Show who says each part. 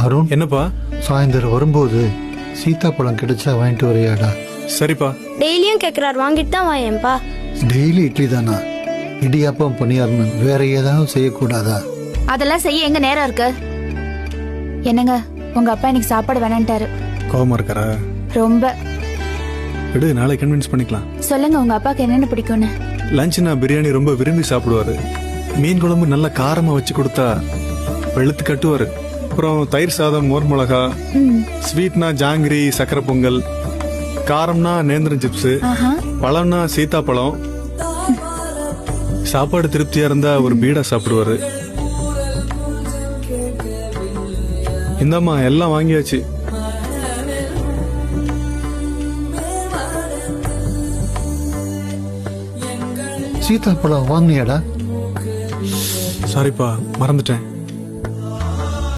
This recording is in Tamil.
Speaker 1: அருண்,
Speaker 2: என்னப்பா?
Speaker 1: சாயந்தரம் வரும்போது சீத்தாப்பழம் கிடைச்சா வாங்கிட்டு வரையாடா?
Speaker 2: சரிப்பா.
Speaker 3: டெய்லியும் கேட்குறாரு, வாங்கிட்டு தான் வாயேன்ப்பா.
Speaker 1: டெய்லி இட்லி தானா? இடியாப்பம் பணியாரணும், வேற ஏதாவது செய்யக்கூடாதா?
Speaker 4: அதெல்லாம் செய்ய எங்க நேரம் இருக்கு? என்னங்க, உங்க அப்பா இன்னைக்கு சாப்பாடு வேணான்ட்டாரு.
Speaker 2: கோவமா இருக்காரா?
Speaker 4: ரொம்ப.
Speaker 2: விடு, நாளை கன்வின்ஸ் பண்ணிக்கலாம்.
Speaker 4: சொல்லுங்க உங்க அப்பாக்கு என்னென்ன பிடிக்கும்னு.
Speaker 2: லஞ்சுனா பிரியாணி ரொம்ப விரும்பி சாப்பிடுவாரு. மீன் குழம்பு நல்ல காரமா வச்சு கொடுத்தா வெளுத்து கட்டுவாரு. அப்புறம் தயிர் சாதம், மோர் மிளகா. ஸ்வீட்னா ஜாங்கிரி, சக்கரை பொங்கல். காரம்னா நேந்திரம் சிப்ஸ். பழம்னா சீத்தாப்பழம். சாப்பாடு திருப்தியா இருந்தா ஒரு பீடா சாப்பிடுவாரு. இந்தாம்மா, எல்லாம் வாங்கியாச்சு.
Speaker 1: சீத்தாப்பழம் வாங்கினியாடா?
Speaker 2: சாரிப்பா, மறந்துட்டேன்.